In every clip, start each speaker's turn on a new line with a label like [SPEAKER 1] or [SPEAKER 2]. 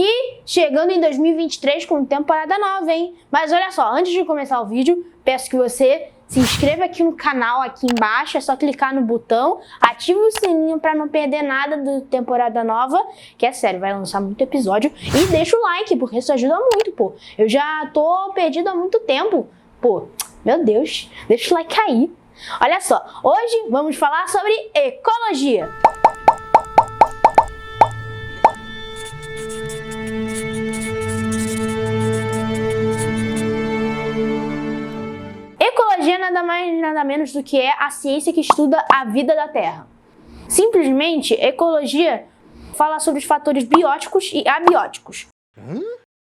[SPEAKER 1] E chegando em 2023 com temporada nova, hein? Mas olha só, antes de começar o vídeo, peço que você se inscreva aqui no canal, aqui embaixo, é só clicar no botão, ativa o sininho pra não perder nada da temporada nova, que é sério, vai lançar muito episódio, e deixa o like, porque isso ajuda muito, pô. Eu já tô perdido há muito tempo, pô, meu Deus, deixa o like aí. Olha só, hoje vamos falar sobre ecologia. Ecologia nada mais nada menos do que é a ciência que estuda a vida da Terra. Simplesmente, ecologia fala sobre os fatores bióticos e abióticos.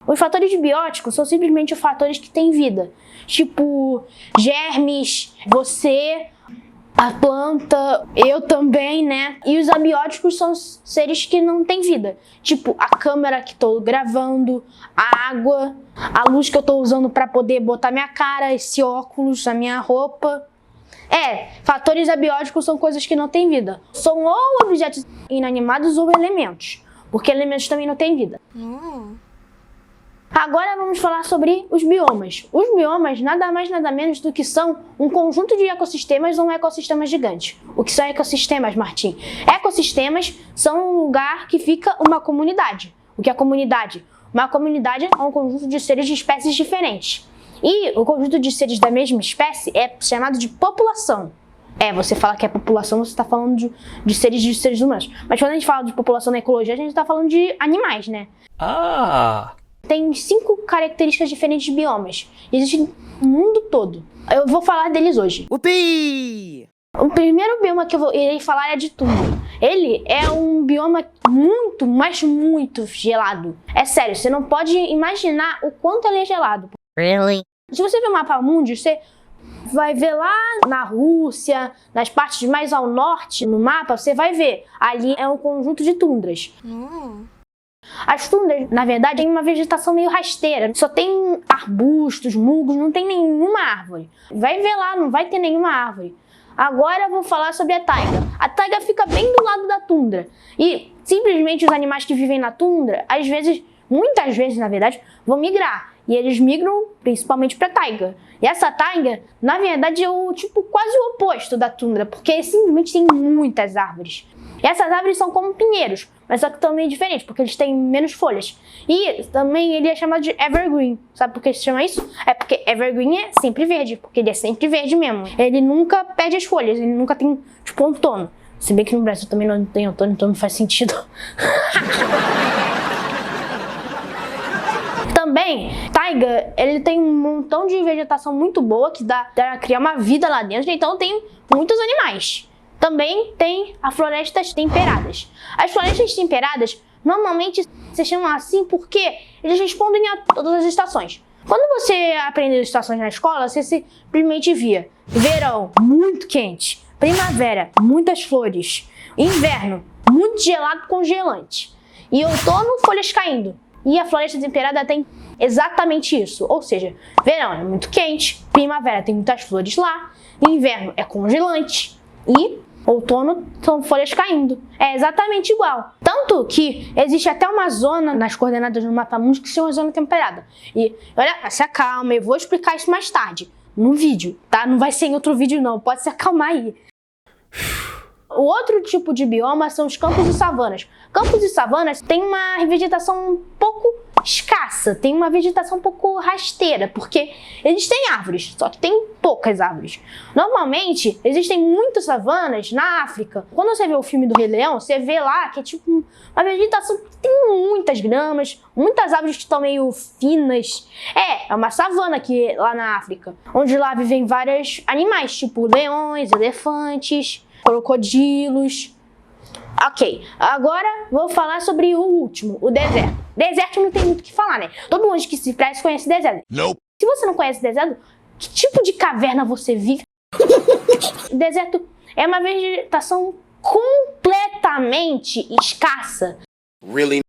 [SPEAKER 1] Os fatores bióticos são simplesmente os fatores que têm vida, tipo germes, você, a planta, eu também, né? E os abióticos são seres que não têm vida, tipo a câmera que estou gravando, a água, a luz que eu estou usando para poder botar minha cara, esse óculos, a minha roupa. Fatores abióticos são coisas que não têm vida. São ou objetos inanimados ou elementos, porque elementos também não têm vida. Agora vamos falar sobre os biomas. Os biomas nada mais nada menos do que são um conjunto de ecossistemas ou um ecossistema gigante. O que são ecossistemas, Martim? Ecossistemas são um lugar que fica uma comunidade. O que é comunidade? Uma comunidade é um conjunto de seres de espécies diferentes. E o conjunto de seres da mesma espécie é chamado de população. Você fala que é população, você está falando de seres humanos. Mas quando a gente fala de população na ecologia, a gente está falando de animais, né? Tem 5 características diferentes de biomas. Existem no mundo todo. Eu vou falar deles hoje.
[SPEAKER 2] Upi!
[SPEAKER 1] O primeiro bioma que eu irei falar é de tundra. Ele é um bioma muito, mas muito gelado. É sério, você não pode imaginar o quanto ele é gelado.
[SPEAKER 2] Really?
[SPEAKER 1] Se você ver o mapa mundi, você vai ver lá na Rússia, nas partes mais ao norte no mapa, você vai ver. Ali é um conjunto de tundras. As tundras, na verdade, têm uma vegetação meio rasteira. Só tem arbustos, musgos, não tem nenhuma árvore. Vai ver lá, não vai ter nenhuma árvore. Agora eu vou falar sobre a taiga. A taiga fica bem do lado da tundra. E simplesmente os animais que vivem na tundra, às vezes, muitas vezes, na verdade, vão migrar. E eles migram principalmente para a taiga. E essa taiga, na verdade, é quase o oposto da tundra, porque simplesmente tem muitas árvores. E essas árvores são como pinheiros, mas só que também diferentes, porque eles têm menos folhas. E também ele é chamado de evergreen. Sabe por que se chama isso? É porque evergreen é sempre verde, porque ele é sempre verde mesmo. Ele nunca perde as folhas, ele nunca tem, outono. Se bem que no Brasil também não tem outono, então não faz sentido. Também, taiga, ele tem um montão de vegetação muito boa que dá para criar uma vida lá dentro, então tem muitos animais. Também tem as florestas temperadas. As florestas temperadas normalmente se chamam assim porque eles respondem a todas as estações. Quando você aprendeu as estações na escola, você simplesmente via verão, muito quente, primavera, muitas flores, inverno, muito gelado, congelante, e outono, folhas caindo. E a floresta temperada tem exatamente isso, ou seja, verão é muito quente, primavera tem muitas flores lá, inverno é congelante e outono são folhas caindo. É exatamente igual. Tanto que existe até uma zona nas coordenadas do mapa mundi que se chama zona temperada. E olha, se acalma, eu vou explicar isso mais tarde, no vídeo, tá? Não vai ser em outro vídeo não, pode se acalmar aí. O outro tipo de bioma são os campos e savanas. Campos e savanas têm uma vegetação um pouco escassa, tem uma vegetação um pouco rasteira, porque existem árvores, só que tem poucas árvores. Normalmente, existem muitas savanas na África. Quando você vê o filme do Rei Leão, você vê lá que é tipo uma vegetação que tem muitas gramas, muitas árvores que estão meio finas. É uma savana aqui lá na África, onde lá vivem vários animais, tipo leões, elefantes, crocodilos. Ok, agora vou falar sobre o último, o deserto. Deserto não tem muito o que falar, né? Todo mundo que se presta conhece deserto.
[SPEAKER 2] Nope.
[SPEAKER 1] Se você não conhece deserto, que tipo de caverna você vive? Deserto é uma vegetação completamente escassa.
[SPEAKER 2] Really?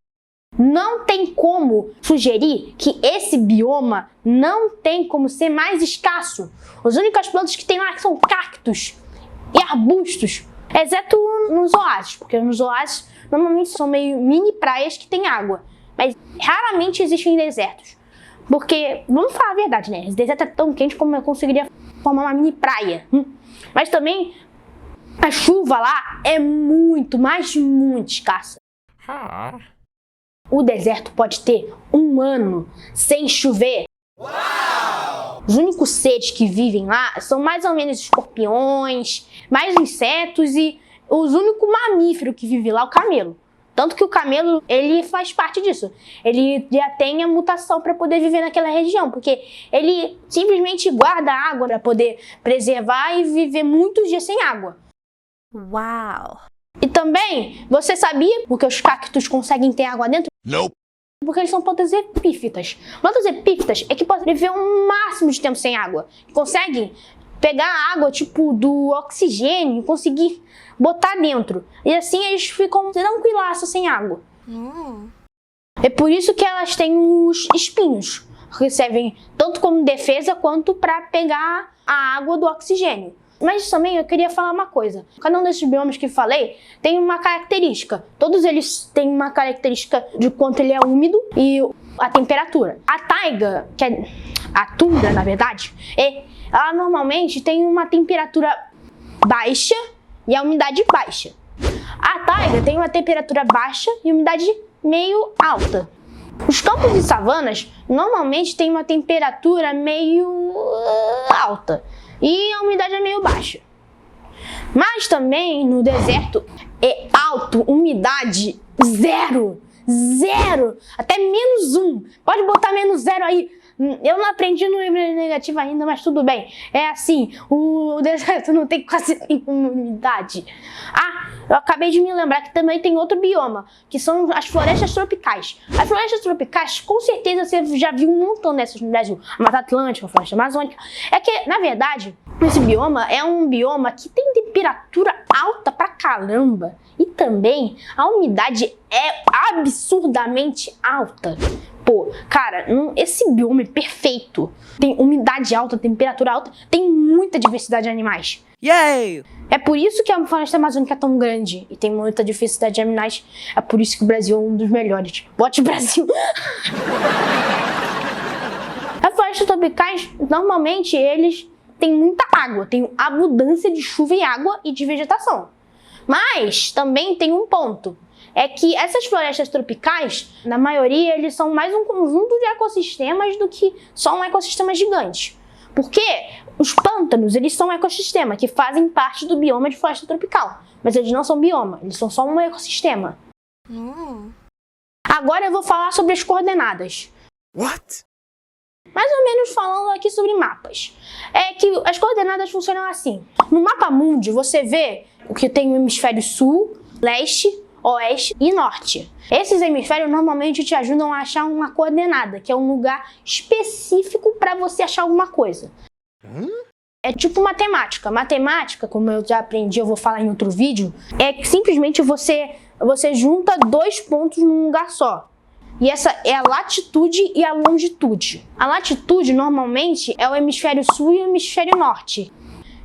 [SPEAKER 1] Não tem como sugerir que esse bioma não tem como ser mais escasso. As únicas plantas que tem lá são cactos e arbustos, exceto nos oásis, porque nos oásis normalmente são meio mini praias que tem água. mas raramente existem desertos. Porque, vamos falar a verdade, né? Esse deserto é tão quente como eu conseguiria formar uma mini praia. Mas também, a chuva lá é muito, mas muito escassa. O deserto pode ter 1 ano sem chover. Uau! Os únicos seres que vivem lá são mais ou menos escorpiões, mais insetos e os únicos mamíferos que vivem lá é o camelo. Tanto que o camelo, ele faz parte disso. Ele já tem a mutação para poder viver naquela região, porque ele simplesmente guarda água para poder preservar e viver muitos dias sem água.
[SPEAKER 3] Uau!
[SPEAKER 1] E também, você sabia porque os cactos conseguem ter água dentro?
[SPEAKER 2] Nope.
[SPEAKER 1] Porque eles são plantas epífitas. Plantas epífitas é que podem viver um máximo de tempo sem água. Conseguem pegar a água, tipo, do oxigênio e conseguir botar dentro. E assim eles ficam tranquilaços sem água. É por isso que elas têm os espinhos. Que servem tanto como defesa quanto para pegar a água do oxigênio. Mas também eu queria falar uma coisa. Cada um desses biomas que falei tem uma característica. Todos eles têm uma característica de quanto ele é úmido e a temperatura. A taiga, que é a tundra, na verdade, ela normalmente tem uma temperatura baixa e a umidade baixa. A taiga tem uma temperatura baixa e umidade meio alta. Os campos de savanas normalmente têm uma temperatura meio alta e a umidade é meio baixa. Mas também no deserto é alto, umidade zero, até -1. Pode botar -0 aí. Eu não aprendi no negativo ainda, mas tudo bem. É assim, o deserto não tem quase nenhuma umidade. Eu acabei de me lembrar que também tem outro bioma, que são as florestas tropicais. As florestas tropicais, com certeza você já viu um montão dessas no Brasil. A Mata Atlântica, a Floresta Amazônica. É que, na verdade, esse bioma é um bioma que tem temperatura alta pra caramba. E também a umidade é absurdamente alta. Pô, cara, esse bioma é perfeito. Tem umidade alta, temperatura alta, tem muita diversidade de animais.
[SPEAKER 2] Yay!
[SPEAKER 1] É por isso que a floresta amazônica é tão grande e tem muita diversidade de animais. É por isso que o Brasil é um dos melhores. Bote Brasil! As florestas tropicais, normalmente, eles têm muita água. Tem abundância de chuva e água e de vegetação. Mas também tem um ponto. É que essas florestas tropicais, na maioria, eles são mais um conjunto de ecossistemas do que só um ecossistema gigante. Porque os pântanos, eles são um ecossistema que fazem parte do bioma de floresta tropical. Mas eles não são bioma, eles são só um ecossistema. Agora eu vou falar sobre as coordenadas.
[SPEAKER 2] What?
[SPEAKER 1] Mais ou menos falando aqui sobre mapas. É que as coordenadas funcionam assim. No mapa mundi, você vê o que tem o hemisfério sul, leste, oeste e norte. Esses hemisférios normalmente te ajudam a achar uma coordenada, que é um lugar específico para você achar alguma coisa. É tipo matemática. Matemática, como eu já aprendi, eu vou falar em outro vídeo, é que simplesmente você junta 2 pontos num lugar só. E essa é a latitude e a longitude. A latitude, normalmente, é o hemisfério sul e o hemisfério norte,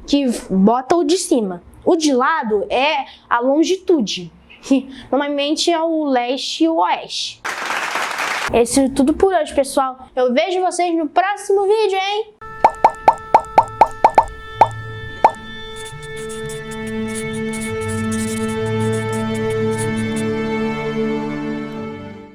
[SPEAKER 1] que bota o de cima. O de lado é a longitude, que normalmente é o leste e o oeste. Esse é tudo por hoje, pessoal. Eu vejo vocês no próximo vídeo, hein?